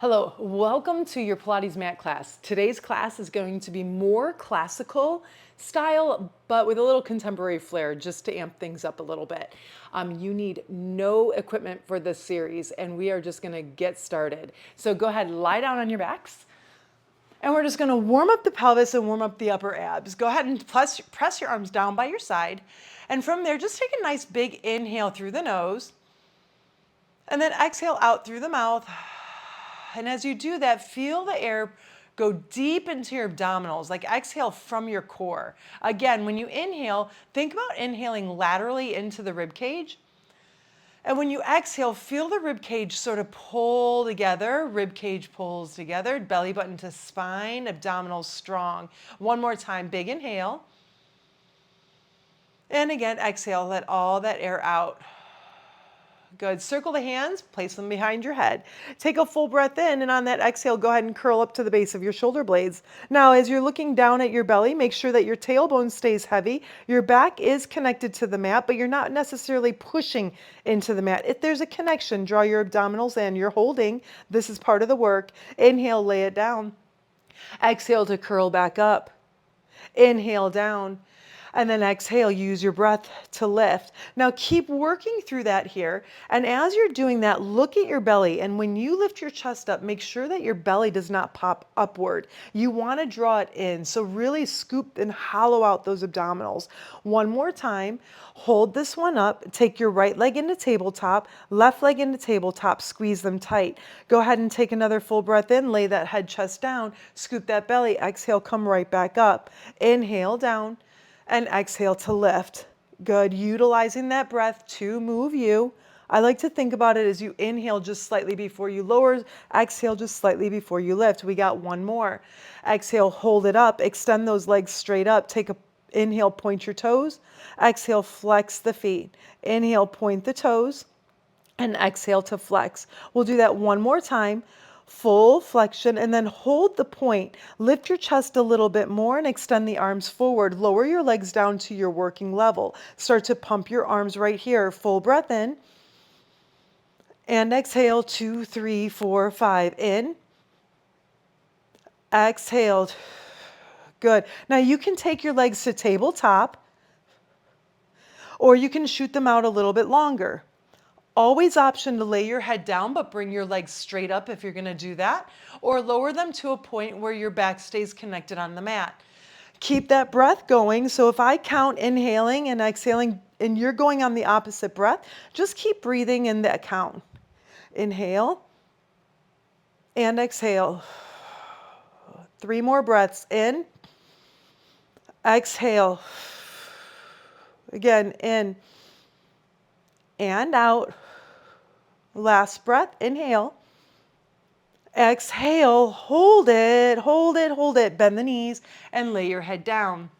Hello, welcome to your Pilates mat class. Today's class is going to be more classical style, but with a little contemporary flair just to amp things up a little bit. You need no equipment for this series, and we are just gonna get started. So go ahead, lie down on your backs, and we're just gonna warm up the pelvis and warm up the upper abs. Go ahead and press your arms down by your side, and from there, just take a nice big inhale through the nose, and then exhale out through the mouth. And as you do that, feel the air go deep into your abdominals, like exhale from your core. Again, when you inhale, think about inhaling laterally into the rib cage. And when you exhale, feel the rib cage sort of pull together. Rib cage pulls together, belly button to spine, abdominals strong. One more time, big inhale. And again, exhale, let all that air out. Good. Circle the hands, place them behind your head. Take a full breath in, and on that exhale, go ahead and curl up to the base of your shoulder blades. Now, as you're looking down at your belly, make sure that your tailbone stays heavy. Your back is connected to the mat, but you're not necessarily pushing into the mat. If there's a connection, draw your abdominals in. You're holding. This is part of the work. Inhale, lay it down. Exhale to curl back up. Inhale down. And then exhale, use your breath to lift. Now keep working through that here. And as you're doing that, look at your belly. And when you lift your chest up, make sure that your belly does not pop upward. You want to draw it in. So really scoop and hollow out those abdominals. One more time. Hold this one up. Take your right leg into tabletop, left leg into tabletop, squeeze them tight. Go ahead and take another full breath in, lay that head, chest down, scoop that belly, exhale, come right back up. Inhale down. And exhale to lift. Good. Utilizing that breath to move you. I like to think about it as you inhale just slightly before you lower, exhale just slightly before you lift. We got one more. Exhale, hold it up, extend those legs straight up. Take a inhale, point your toes. Exhale, flex the feet. Inhale, point the toes, and exhale to flex. We'll do that one more time. Full flexion, and then hold the point. Lift your chest a little bit more and extend the arms forward. Lower your legs down to your working level. Start to pump your arms right here. Full breath in. And exhale, 2, 3, 4, 5. In. Exhale. Good. Now you can take your legs to tabletop, or you can shoot them out a little bit longer. Always option to lay your head down, but bring your legs straight up if you're going to do that, or lower them to a point where your back stays connected on the mat. Keep that breath going. So if I count inhaling and exhaling, and you're going on the opposite breath, just keep breathing in that count. Inhale and exhale. 3 more breaths. In, exhale. Again, in and out. Last breath, inhale. Exhale, hold it, hold it, hold it. Bend the knees and lay your head down.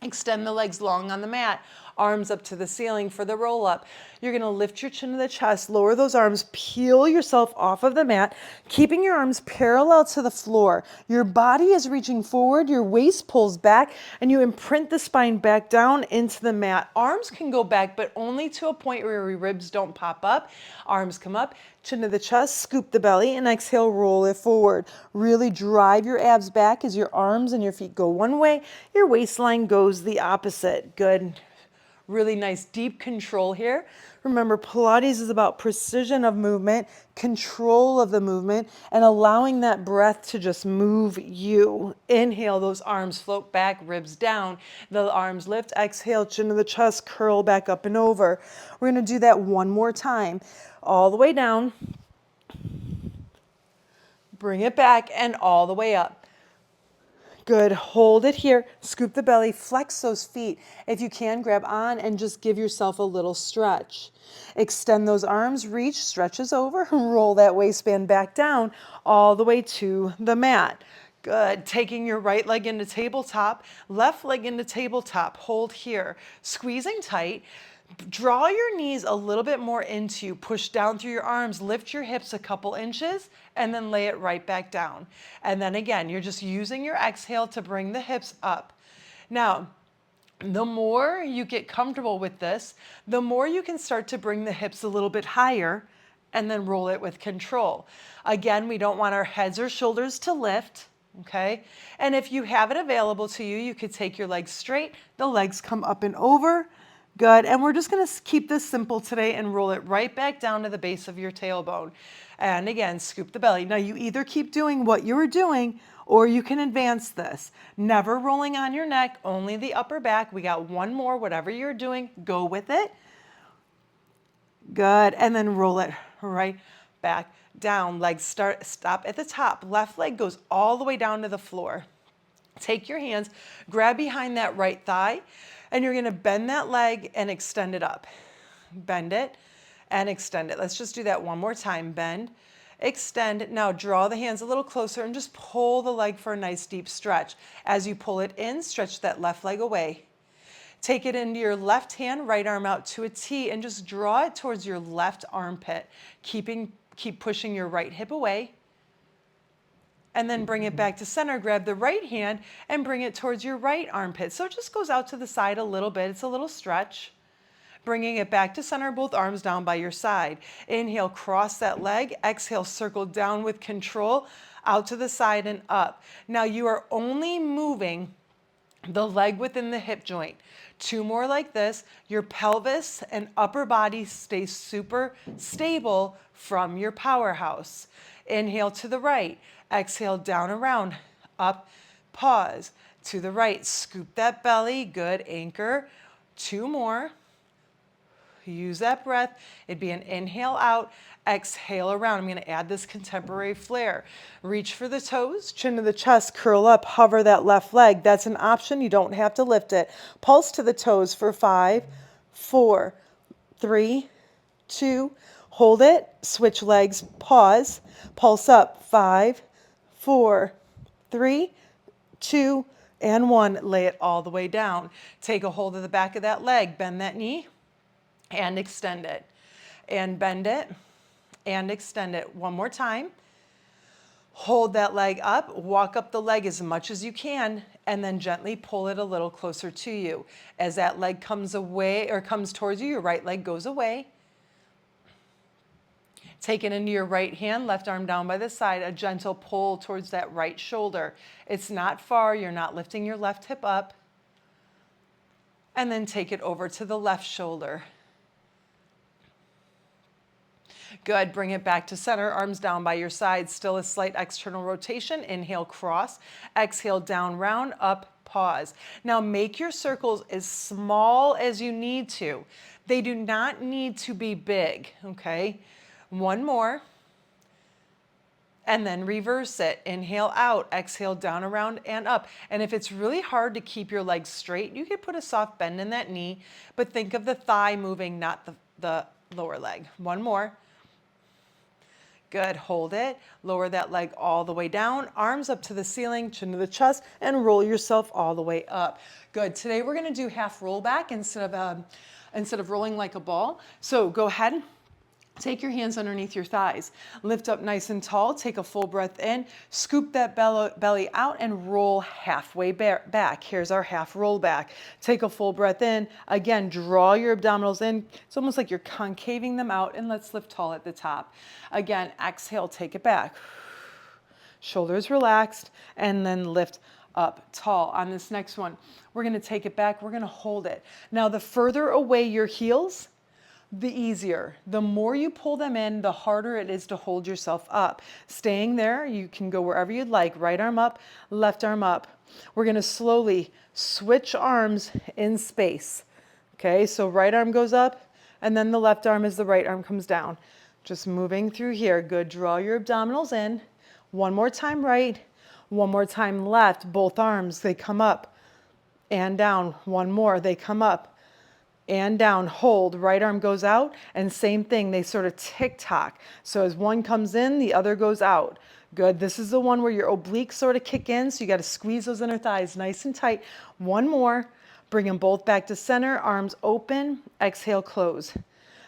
Extend the legs long on the mat. Arms up to the ceiling for the roll up. You're going to lift your chin to the chest, lower those arms, peel yourself off of the mat, keeping your arms parallel to the floor. Your body is reaching forward, your waist pulls back, and you imprint the spine back down into the mat. Arms can go back, but only to a point where your ribs don't pop up. Arms come up, chin to the chest, scoop the belly, and exhale, roll it forward. Really drive your abs back as your arms and your feet go one way, your waistline goes the opposite. Good. Really nice deep control here. Remember, Pilates is about precision of movement, control of the movement, and allowing that breath to just move you. Inhale, those arms float back, ribs down. The arms lift. Exhale, chin to the chest, curl back up and over. We're going to do that one more time. All the way down. Bring it back and all the way up. Good. Hold it here. Scoop the belly. Flex those feet. If you can, grab on and just give yourself a little stretch. Extend those arms. Reach. Stretches over. Roll that waistband back down all the way to the mat. Good. Taking your right leg into tabletop. Left leg into tabletop. Hold here. Squeezing tight. Draw your knees a little bit more into you. Push down through your arms. Lift your hips a couple inches and then lay it right back down. And then again, you're just using your exhale to bring the hips up. Now, the more you get comfortable with this, the more you can start to bring the hips a little bit higher and then roll it with control. Again, we don't want our heads or shoulders to lift, okay? And if you have it available to you, you could take your legs straight, the legs come up and over. Good, and we're just gonna keep this simple today and roll it right back down to the base of your tailbone. And again, scoop the belly. Now you either keep doing what you were doing or you can advance this. Never rolling on your neck, only the upper back. We got one more, whatever you're doing, go with it. Good, and then roll it right back down. Legs stop at the top. Left leg goes all the way down to the floor. Take your hands, grab behind that right thigh, and you're gonna bend that leg and extend it up. Bend it and extend it. Let's just do that one more time. Bend, extend. Now draw the hands a little closer and just pull the leg for a nice deep stretch. As you pull it in, stretch that left leg away. Take it into your left hand, right arm out to a T, and just draw it towards your left armpit. Keep pushing your right hip away. And then bring it back to center. Grab the right hand and bring it towards your right armpit. So it just goes out to the side a little bit. It's a little stretch. Bringing it back to center, both arms down by your side. Inhale, cross that leg. Exhale, circle down with control, out to the side and up. Now you are only moving the leg within the hip joint. Two more like this. Your pelvis and upper body stay super stable from your powerhouse. Inhale to the right. Exhale, down around, up, pause. To the right, scoop that belly, good, anchor. Two more. Use that breath. It'd be an inhale out, exhale around. I'm going to add this contemporary flare. Reach for the toes, chin to the chest, curl up, hover that left leg. That's an option. You don't have to lift it. Pulse to the toes for 5, 4, 3, 2. Hold it. Switch legs. Pause. Pulse up. 5, 4, 3, 2, and 1. Lay it all the way down. Take a hold of the back of that leg. Bend that knee and extend it. And bend it and extend it. One more time. Hold that leg up. Walk up the leg as much as you can and then gently pull it a little closer to you. As that leg comes away or comes towards you, your right leg goes away. Take it into your right hand, left arm down by the side, a gentle pull towards that right shoulder. It's not far, you're not lifting your left hip up. And then take it over to the left shoulder. Good, bring it back to center, arms down by your side, still a slight external rotation. Inhale, cross, exhale, down, round, up, pause. Now make your circles as small as you need to. They do not need to be big, okay? One more, and then reverse it. Inhale out, exhale down, around, and up. And if it's really hard to keep your legs straight, you could put a soft bend in that knee, but think of the thigh moving, not the lower leg. One more. Good, hold it. Lower that leg all the way down, arms up to the ceiling, chin to the chest, and roll yourself all the way up. Good, today we're gonna do half roll back instead of rolling like a ball. So go ahead. Take your hands underneath your thighs. Lift up nice and tall. Take a full breath in. Scoop that belly out and roll halfway back. Here's our half roll back. Take a full breath in. Again, draw your abdominals in. It's almost like you're concaving them out, and let's lift tall at the top. Again, exhale, take it back. Shoulders relaxed, and then lift up tall. On this next one, we're gonna take it back. We're gonna hold it. Now, the further away your heels, the easier. The more you pull them in, the harder it is to hold yourself up. Staying there, you can go wherever you'd like. Right arm up, left arm up. We're gonna slowly switch arms in space. Okay, so right arm goes up, and then the left arm as the right arm comes down. Just moving through here. Good, draw your abdominals in. One more time right, one more time left. Both arms, they come up and down. One more, they come up and down. Hold, right arm goes out, and same thing, they sort of tick-tock. So as one comes in, the other goes out. Good, this is the one where your obliques sort of kick in, so you gotta squeeze those inner thighs nice and tight. One more, bring them both back to center, arms open, exhale, close.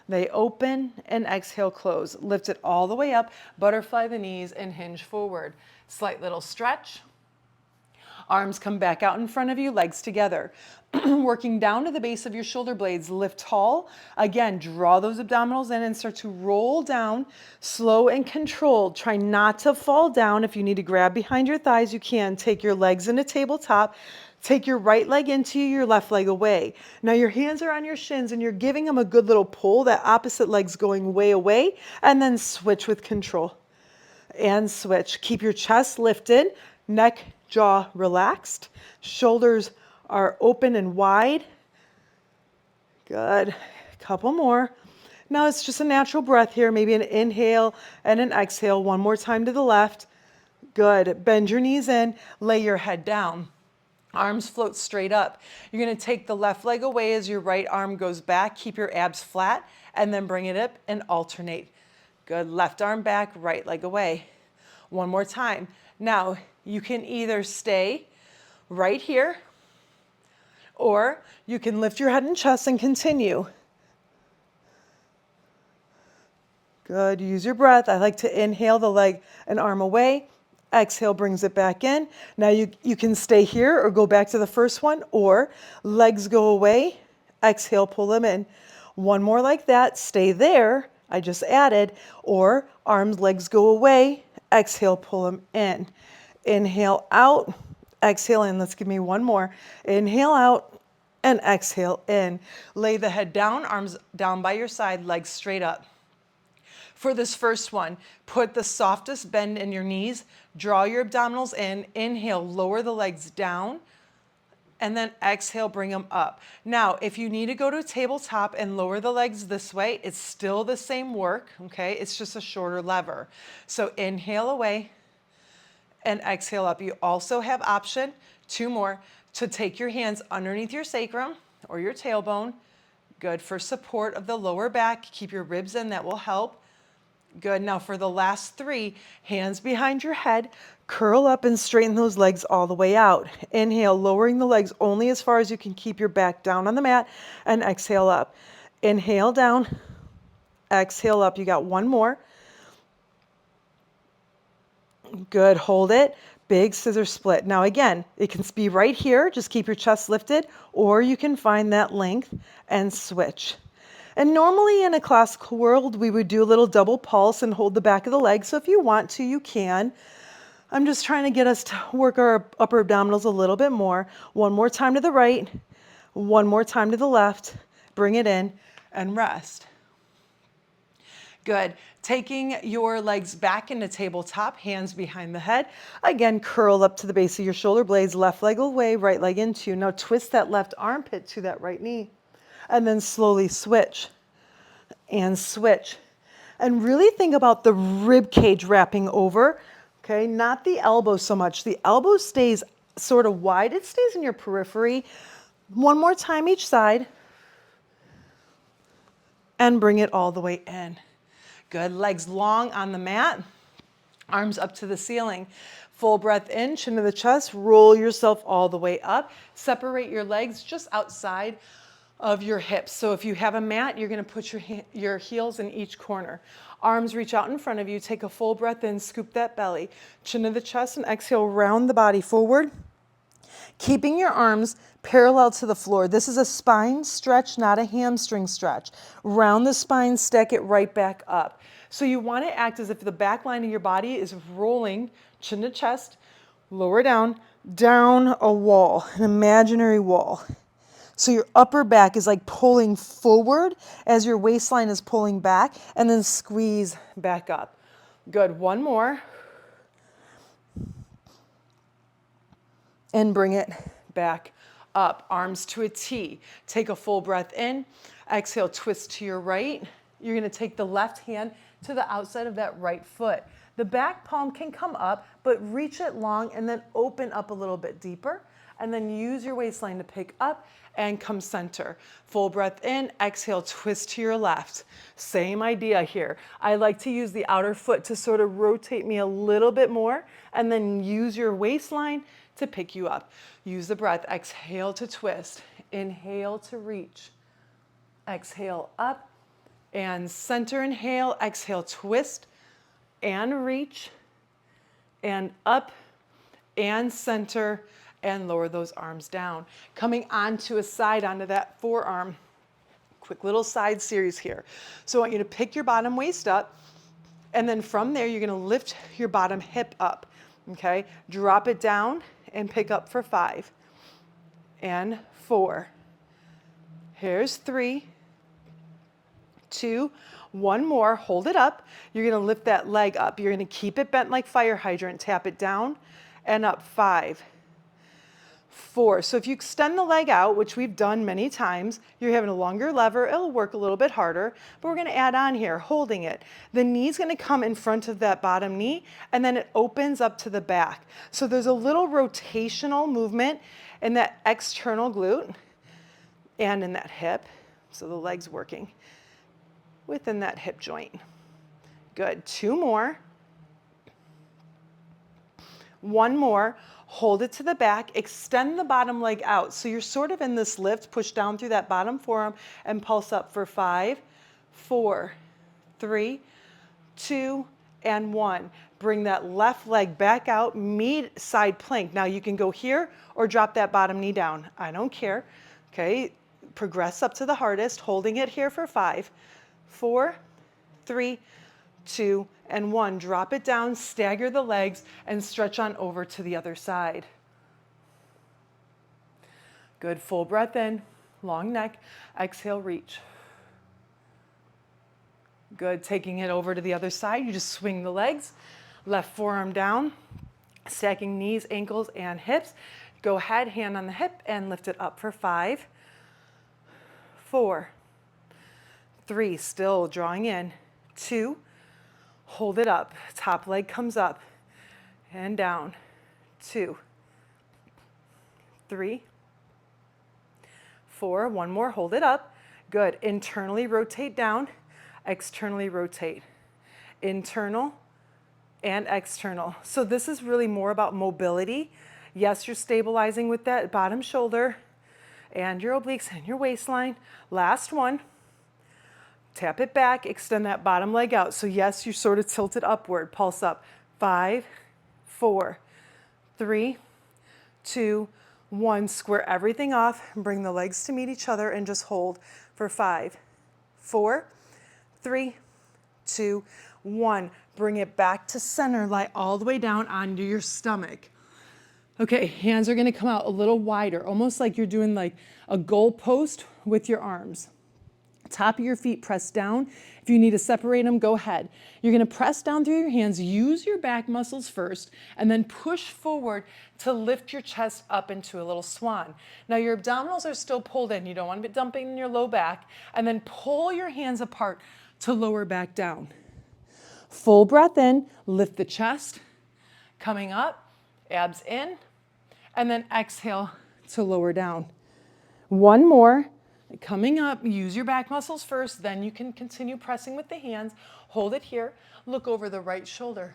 They open and exhale, close. Lift it all the way up, butterfly the knees and hinge forward. Slight little stretch. Arms come back out in front of you, legs together. Working down to the base of your shoulder blades, lift tall. Again, draw those abdominals in and start to roll down, slow and controlled. Try not to fall down. If you need to grab behind your thighs, you can. Take your legs into tabletop. Take your right leg into you, your left leg away. Now your hands are on your shins and you're giving them a good little pull. That opposite leg's going way away, and then switch with control. And switch. Keep your chest lifted, neck, jaw relaxed. Shoulders are open and wide. Good. Couple more. Now it's just a natural breath here. Maybe an inhale and an exhale. One more time to the left. Good. Bend your knees in. Lay your head down. Arms float straight up. You're going to take the left leg away as your right arm goes back. Keep your abs flat and then bring it up and alternate. Good. Left arm back, right leg away. One more time. Now you can either stay right here or you can lift your head and chest and continue. Good. Use your breath. I like to inhale the leg and arm away. Exhale brings it back in. Now you can stay here or go back to the first one, or legs go away. Exhale, pull them in. One more like that. Stay there. I just added. Or arms, legs go away. Exhale, pull them in. Inhale out. Exhale in. Let's give me one more. Inhale out and exhale in. Lay the head down, arms down by your side, legs straight up. For this first one, put the softest bend in your knees, draw your abdominals in, inhale, lower the legs down, and then exhale, bring them up. Now, if you need to go to tabletop and lower the legs this way, it's still the same work, okay? It's just a shorter lever. So inhale away and exhale up. You also have option, two more, to take your hands underneath your sacrum or your tailbone. Good for support of the lower back. Keep your ribs in, that will help. Good. Now for the last three, hands behind your head, curl up and straighten those legs all the way out. Inhale, lowering the legs only as far as you can keep your back down on the mat, and exhale up. Inhale down, exhale up. You got one more. Good. Hold it. Big scissor split. Now again, it can be right here. Just keep your chest lifted, or you can find that length and switch. And normally in a classical world, we would do a little double pulse and hold the back of the leg. So if you want to, you can. I'm just trying to get us to work our upper abdominals a little bit more. One more time to the right, one more time to the left. Bring it in and rest. Good. Taking your legs back into tabletop, hands behind the head. Again, curl up to the base of your shoulder blades, left leg away, right leg into. Now twist that left armpit to that right knee. And then slowly switch and switch. And really think about the rib cage wrapping over, okay? Not the elbow so much. The elbow stays sort of wide. It stays in your periphery. One more time each side. And bring it all the way in. Good. Legs long on the mat. Arms up to the ceiling. Full breath in, chin to the chest. Roll yourself all the way up. Separate your legs just outside of your hips. So if you have a mat, you're going to put your heels in each corner. Arms reach out in front of you. Take a full breath in, scoop that belly. Chin to the chest and exhale, round the body forward. Keeping your arms parallel to the floor. This is a spine stretch, not a hamstring stretch. Round the spine, stack it right back up. So you want to act as if the back line of your body is rolling, chin to chest, lower down, down a wall, an imaginary wall. So your upper back is like pulling forward as your waistline is pulling back, and then squeeze back up. Good. One more. And bring it back up. Arms to a T. Take a full breath in. Exhale, twist to your right. You're going to take the left hand to the outside of that right foot. The back palm can come up, but reach it long and then open up a little bit deeper. And then use your waistline to pick up and come center. Full breath in, exhale, twist to your left. Same idea here. I like to use the outer foot to sort of rotate me a little bit more, and then use your waistline to pick you up. Use the breath. Exhale to twist. Inhale to reach. Exhale up and center. Inhale, exhale, twist and reach and up and center and lower those arms down. Coming onto a side, onto that forearm. Quick little side series here. So I want you to pick your bottom waist up, and then from there, you're gonna lift your bottom hip up, okay? Drop it down and pick up for 5 and 4. Here's 3, 2, one more, hold it up. You're gonna lift that leg up. You're gonna keep it bent like fire hydrant, tap it down and up. 5, 4. So if you extend the leg out, which we've done many times, you're having a longer lever, it'll work a little bit harder, but we're gonna add on here, holding it. The knee's gonna come in front of that bottom knee, and then it opens up to the back. So there's a little rotational movement in that external glute and in that hip. So the leg's working within that hip joint. Good, 2 more. 1 more, hold it to the back, extend the bottom leg out. So you're sort of in this lift, push down through that bottom forearm and pulse up for 5, 4, 3, 2, and 1. Bring that left leg back out, meet side plank. Now you can go here or drop that bottom knee down. I don't care, okay? Progress up to the hardest, holding it here for 5, 4, 3, 2, and 1. Drop it down, stagger the legs, and stretch on over to the other side. Good, full breath in, long neck, exhale, reach. Good, taking it over to the other side, you just swing the legs, left forearm down, stacking knees, ankles, and hips. Go ahead, hand on the hip, and lift it up for 5, 4, 3, still drawing in, 2, hold it up, top leg comes up and down, 2, 3, 4, 1 more, hold it up, good, internally rotate down, externally rotate, internal and external. So this is really more about mobility. Yes, you're stabilizing with that bottom shoulder and your obliques and your waistline. Last one. Tap it back, extend that bottom leg out. So yes, you're sort of tilted upward. Pulse up. 5, 4, 3, 2, 1. Square everything off. Bring the legs to meet each other and just hold for 5, 4, 3, 2, 1. Bring it back to center. Lie all the way down onto your stomach. Okay, hands are gonna come out a little wider, almost like you're doing like a goal post with your arms. Top of your feet press down. If you need to separate them, go ahead. You're gonna press down through your hands, use your back muscles first, and then push forward to lift your chest up into a little swan. Now your abdominals are still pulled in. You don't want to be dumping in your low back. And then pull your hands apart to lower back down. Full breath in, lift the chest, coming up, abs in, and then exhale to lower down. 1 more. Coming up, use your back muscles first, then you can continue pressing with the hands. Hold it here, look over the right shoulder.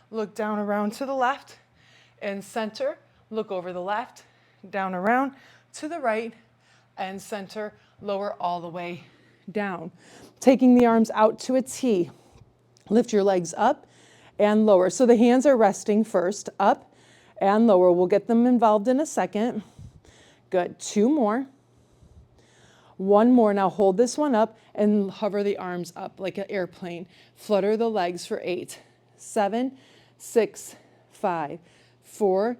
Look down around to the left and center. Look over the left, down around to the right and center. Lower all the way down. Taking the arms out to a T. Lift your legs up and lower. So the hands are resting first, up and lower. We'll get them involved in a second. Good, 2 more. 1 more. Now hold this one up and hover the arms up like an airplane. Flutter the legs for 8, 7, 6, 5, 4,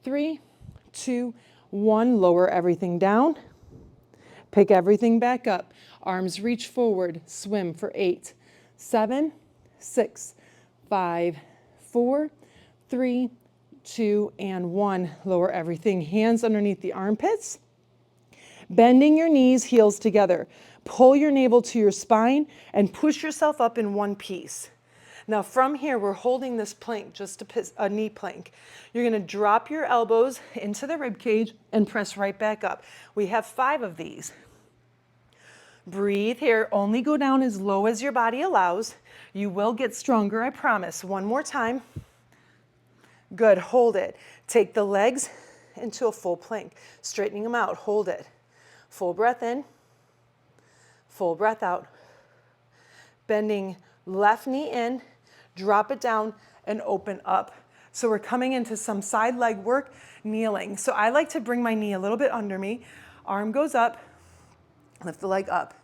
3, 2, 1. Lower everything down. Pick everything back up. Arms reach forward. Swim for 8, 7, 6, 5, 4, 3, 2, and 1. Lower everything. Hands underneath the armpits. Bending your knees, heels together. Pull your navel to your spine and push yourself up in one piece. Now from here, we're holding this plank, just a knee plank. You're gonna drop your elbows into the rib cage and press right back up. We have 5 of these. Breathe here, only go down as low as your body allows. You will get stronger, I promise. 1 more time. Good, hold it. Take the legs into a full plank, straightening them out, hold it. Full breath in, full breath out. Bending left knee in, drop it down and open up. So we're coming into some side leg work, kneeling. So I like to bring my knee a little bit under me. Arm goes up, lift the leg up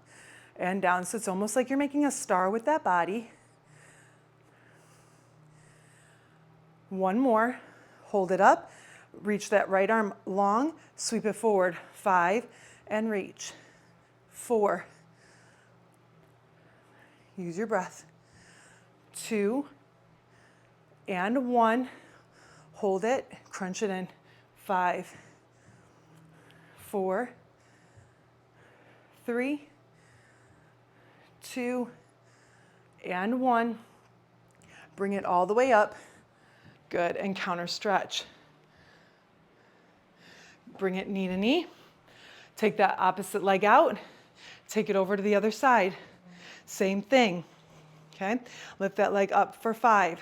and down. So it's almost like you're making a star with that body. One more, hold it up, reach that right arm long, sweep it forward, 5, and reach, 4, use your breath, 2, and 1, hold it, crunch it in, 5, 4, 3, 2, and 1, bring it all the way up. Good, and counter stretch. Bring it knee to knee. Take that opposite leg out. Take it over to the other side. Same thing, okay? Lift that leg up for 5,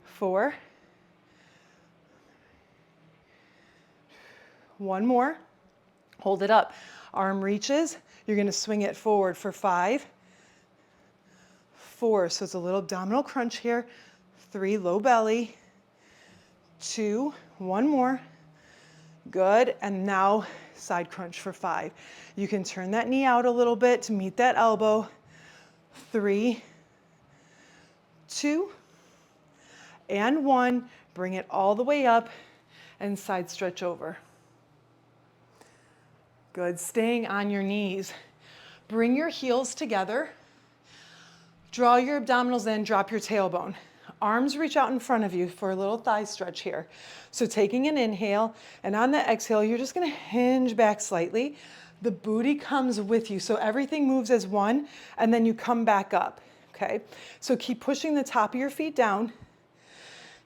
4, 1 more. Hold it up. Arm reaches. You're gonna swing it forward for 5, 4. So it's a little abdominal crunch here. 3, low belly, 2, 1 more, good, and now side crunch for 5. You can turn that knee out a little bit to meet that elbow, 3, 2, and 1, bring it all the way up and side stretch over. Good, staying on your knees. Bring your heels together, draw your abdominals in, drop your tailbone. Arms reach out in front of you for a little thigh stretch here. So taking an inhale, and on the exhale, you're just gonna hinge back slightly. The booty comes with you, so everything moves as one, and then you come back up, okay? So keep pushing the top of your feet down.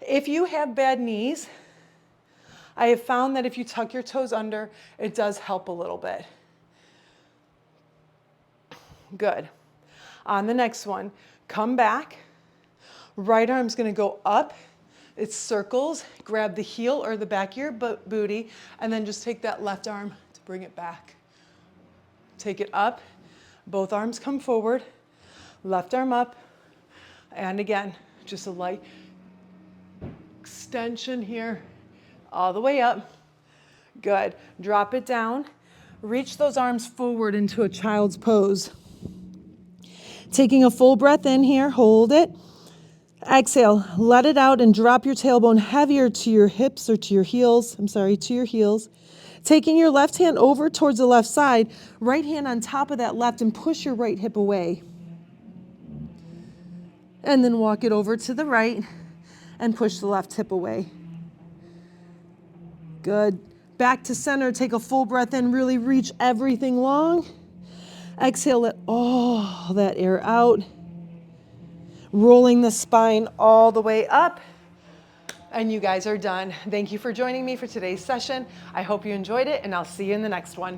If you have bad knees, I have found that if you tuck your toes under, it does help a little bit. Good. On the next one, come back. Right arm's gonna go up, it circles, grab the heel or the back of your booty, and then just take that left arm to bring it back. Take it up, both arms come forward, left arm up, and again, just a light extension here, all the way up. Good, drop it down, reach those arms forward into a child's pose. Taking a full breath in here, hold it. Exhale, let it out and drop your tailbone heavier to your hips or to your heels. To your heels. Taking your left hand over towards the left side, right hand on top of that left and push your right hip away. And then walk it over to the right and push the left hip away. Good. Back to center, take a full breath in, really reach everything long. Exhale, let all that air out. Rolling the spine all the way up, and you guys are done. Thank you for joining me for today's session. I hope you enjoyed it, and I'll see you in the next one.